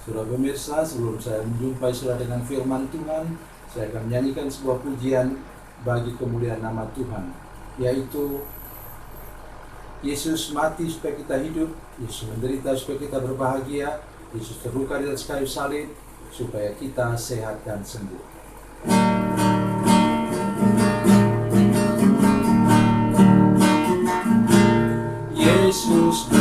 Saudara pemirsa, sebelum saya menjumpai saudara dengan firman Tuhan, saya akan menyanyikan sebuah pujian bagi kemuliaan nama Tuhan, yaitu Yesus mati supaya kita hidup, Yesus menderita supaya kita berbahagia, Yesus terluka di atas kayu salib supaya kita sehat dan sembuh. Yesus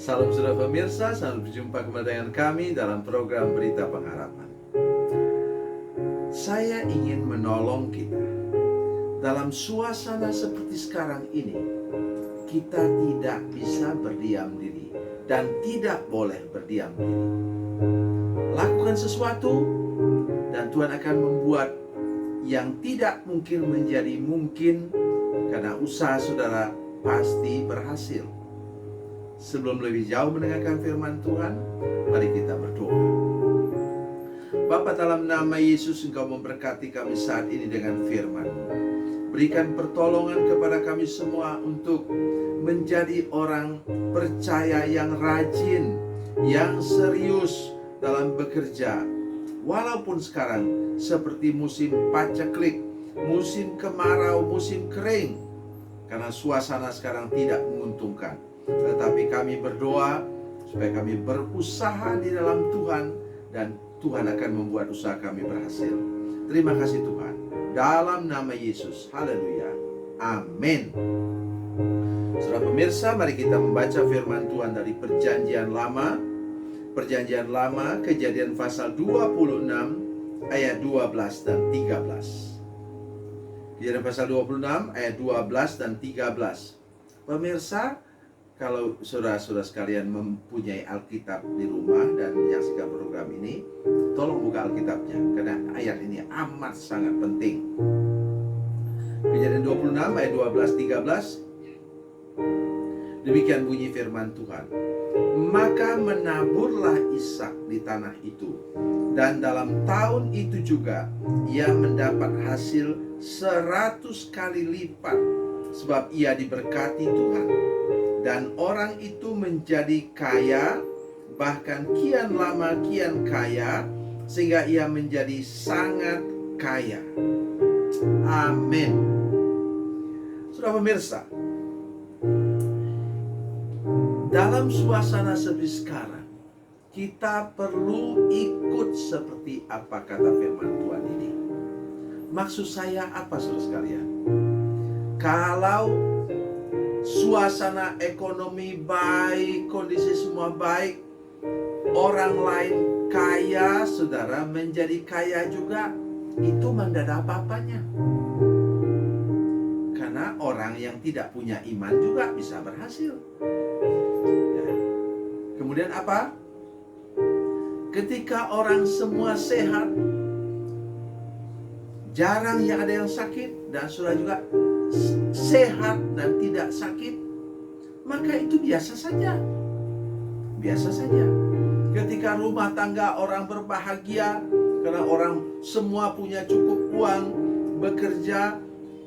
Salam saudara pemirsa, selamat berjumpa kembali dengan kami dalam program Berita Pengharapan. Saya ingin menolong kita dalam suasana seperti sekarang ini. Kita tidak bisa berdiam diri dan tidak boleh berdiam diri. Lakukan sesuatu dan Tuhan akan membuat yang tidak mungkin menjadi mungkin, karena usaha saudara pasti berhasil. Sebelum lebih jauh mendengarkan firman Tuhan, mari kita berdoa. Bapa, dalam nama Yesus, Engkau memberkati kami saat ini dengan firman-Mu. Berikan pertolongan kepada kami semua untuk menjadi orang percaya yang rajin, yang serius dalam bekerja. Walaupun sekarang seperti musim paceklik, musim kemarau, musim kering, karena suasana sekarang tidak menguntungkan. Tetapi kami berdoa supaya kami berusaha di dalam Tuhan, dan Tuhan akan membuat usaha kami berhasil. Terima kasih Tuhan, dalam nama Yesus. Haleluya, amin. Saudara pemirsa, mari kita membaca firman Tuhan dari Perjanjian Lama. Perjanjian Lama, Kejadian pasal 26 ayat 12 dan 13. Kejadian pasal 26 ayat 12 dan 13. Pemirsa, kalau saudara-saudara sekalian mempunyai Alkitab di rumah dan menyaksikan program ini, tolong buka Alkitabnya, karena ayat ini amat sangat penting. Kejadian 26 ayat 12-13. Demikian bunyi firman Tuhan. Maka menaburlah Ishak di tanah itu, dan dalam tahun itu juga ia mendapat hasil 100 kali lipat, sebab ia diberkati Tuhan. Dan orang itu menjadi kaya, bahkan kian lama kian kaya, sehingga ia menjadi sangat kaya. Amin. Saudara pemirsa, dalam suasana seperti sekarang, kita perlu ikut seperti apa kata firman Tuhan ini. Maksud saya apa, saudara sekalian? Kalau suasana ekonomi baik, kondisi semua baik, orang lain kaya, saudara menjadi kaya juga, itu tidak ada apa-apanya. orang yang tidak punya iman juga bisa berhasil. Ya. Kemudian apa? Ketika orang semua sehat, jarang yang ada yang sakit, dan saudara juga sehat dan tidak sakit, maka itu biasa saja. Biasa saja. Ketika rumah tangga orang berbahagia, karena orang semua punya cukup uang, bekerja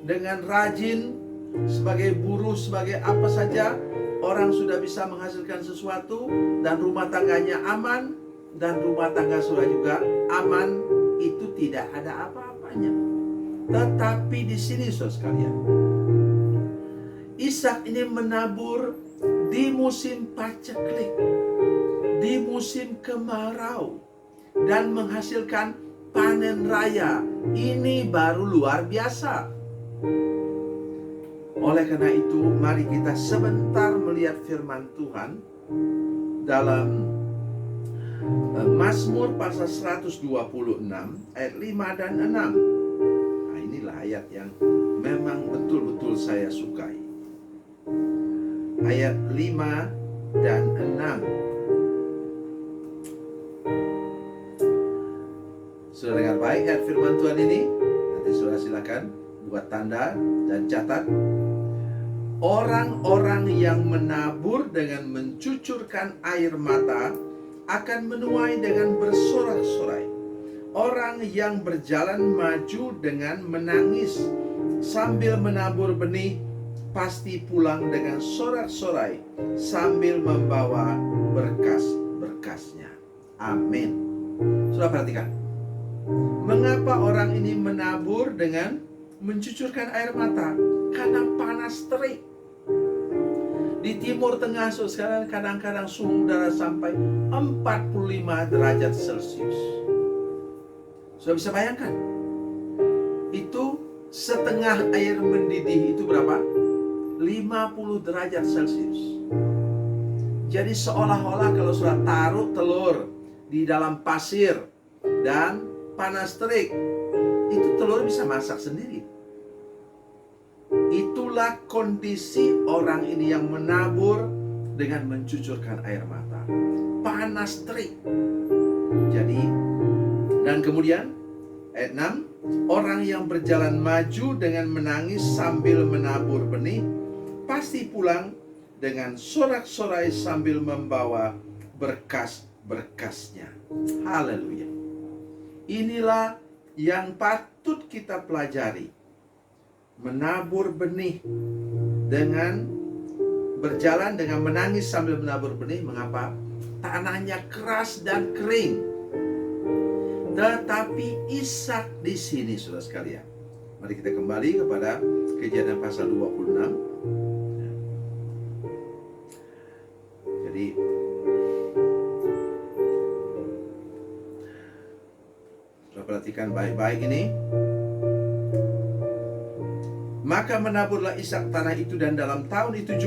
dengan rajin, sebagai buruh, sebagai apa saja, orang sudah bisa menghasilkan sesuatu, dan rumah tangganya aman, dan rumah tangga saudara juga aman, itu tidak ada apa-apanya. Tetapi di sini saudara sekalian, Ishak ini menabur di musim paceklik, di musim kemarau, dan menghasilkan panen raya. Ini baru luar biasa. Oleh karena itu, mari kita sebentar melihat firman Tuhan dalam Mazmur pasal 126 ayat 5 dan 6. Nah, inilah ayat yang memang betul-betul saya sukai. Ayat 5 dan 6. Sudah dengar baik ayat firman Tuhan ini? Nanti saudara silakan buat tanda dan catat. Orang-orang yang menabur dengan mencucurkan air mata akan menuai dengan bersorak-sorai. Orang yang berjalan maju dengan menangis sambil menabur benih pasti pulang dengan sorak-sorai sambil membawa berkas-berkasnya. Amin. Sudah perhatikan, mengapa orang ini menabur dengan mencucurkan air mata? Karena panas terik. Di Timur Tengah sekarang kadang-kadang suhu udara sampai 45 derajat Celcius. Sudah bisa bayangkan? Itu setengah air mendidih itu berapa? 50 derajat Celcius. Jadi seolah-olah kalau sudah taruh telur di dalam pasir dan panas terik, itu telur bisa masak sendiri. Itulah kondisi orang ini yang menabur dengan mencucurkan air mata. Panas terik. Jadi, dan kemudian ayat 6, orang yang berjalan maju dengan menangis sambil menabur benih pasti pulang dengan sorak-sorai sambil membawa berkas-berkasnya. Haleluya. Inilah yang patut kita pelajari. Menabur benih dengan berjalan dengan menangis sambil menabur benih. Mengapa? Tanahnya keras dan kering. Tetapi Ishak di sini, saudara sekalian. Mari kita kembali kepada Kejadian pasal 26. Jadi perhatikan baik-baik ini. Maka menaburlah Ishak tanah itu, dan dalam tahun itu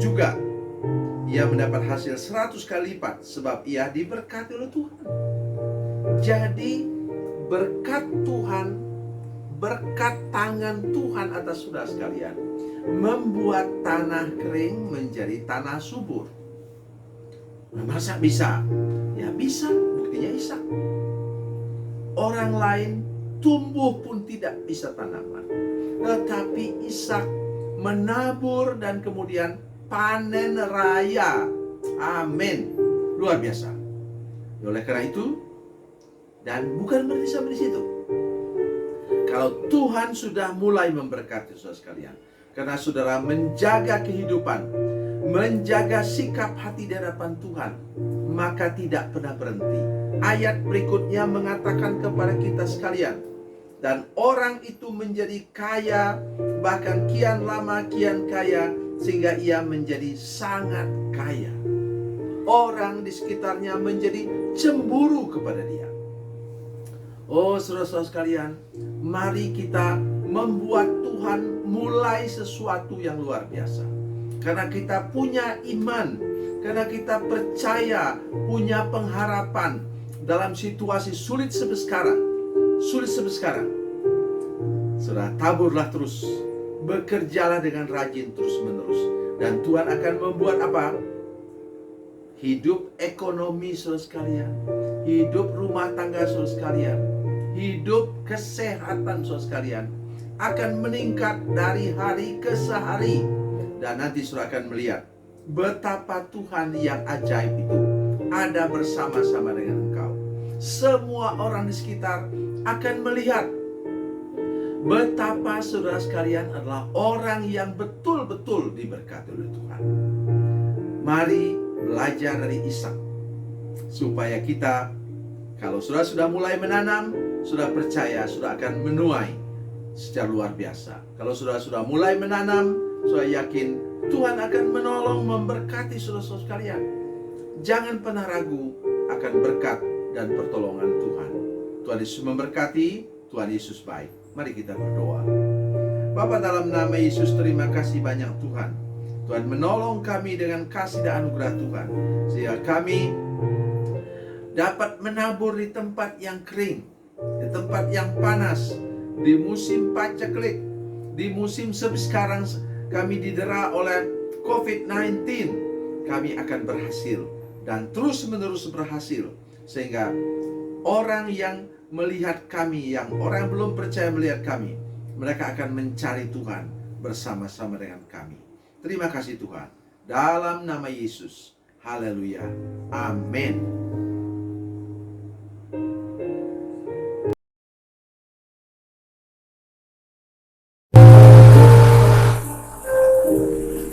juga ia mendapat hasil 100 kali lipat, sebab ia diberkati oleh Tuhan. Jadi berkat Tuhan, berkat tangan Tuhan atas saudara sekalian, membuat tanah kering menjadi tanah subur. Nah, masa bisa? Ya bisa, buktinya Ishak. Orang lain tumbuh pun tidak bisa tanaman, tetapi Ishak menabur dan kemudian panen raya. Amin. Luar biasa. Oleh karena itu, dan bukan berhenti sampai di situ. Kalau Tuhan sudah mulai memberkati saudara sekalian, karena saudara menjaga kehidupan, menjaga sikap hati di hadapan Tuhan, maka tidak pernah berhenti. Ayat berikutnya mengatakan kepada kita sekalian, dan orang itu menjadi kaya, bahkan kian lama kian kaya, sehingga ia menjadi sangat kaya. Orang di sekitarnya menjadi cemburu kepada dia. Oh saudara-saudara sekalian, mari kita membuat Tuhan mulai sesuatu yang luar biasa. Karena kita punya iman, karena kita percaya, punya pengharapan dalam situasi sulit seperti sekarang. Saudara, taburlah terus Bekerjalah dengan rajin terus-menerus. Dan Tuhan akan membuat apa? Hidup ekonomi saudara sekalian, hidup rumah tangga saudara sekalian, hidup kesehatan saudara sekalian akan meningkat dari hari ke hari. Dan nanti saudara akan melihat betapa Tuhan yang ajaib itu ada bersama-sama dengan engkau. Semua orang di sekitar akan melihat betapa saudara sekalian adalah orang yang betul-betul diberkati oleh Tuhan. Mari belajar dari Ishak, supaya kita, kalau sudah mulai menanam, sudah percaya sudah akan menuai secara luar biasa. Kalau sudah mulai menanam, sudah yakin Tuhan akan menolong, memberkati saudara-saudara sekalian. Jangan pernah ragu akan berkat dan pertolongan Tuhan. Tuhan Yesus memberkati, Tuhan Yesus baik. Mari kita berdoa. Bapa, dalam nama Yesus, terima kasih banyak Tuhan. Tuhan menolong kami dengan kasih dan anugerah Tuhan, sehingga kami dapat menabur di tempat yang kering, di tempat yang panas, di musim paceklik, di musim sekarang kami didera oleh COVID-19. Kami akan berhasil dan terus-menerus berhasil, sehingga orang yang melihat kami, yang orang yang belum percaya melihat kami, mereka akan mencari Tuhan bersama-sama dengan kami. Terima kasih Tuhan. Dalam nama Yesus. Haleluya. Amin.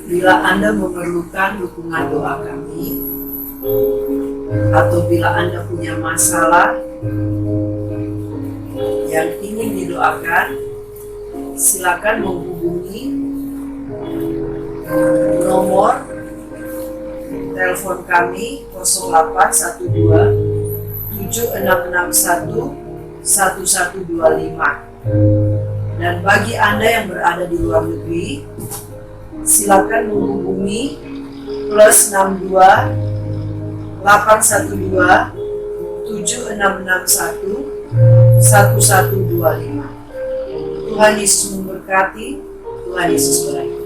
Bila Anda memerlukan dukungan doa kami, atau bila Anda punya masalah yang ingin didoakan, silakan menghubungi nomor telepon kami 0812 7661 1125. Dan bagi Anda yang berada di luar negeri, silakan menghubungi plus 62 812 7661 1125. Tuhan Yesus memberkati, Tuhan Yesus berkati.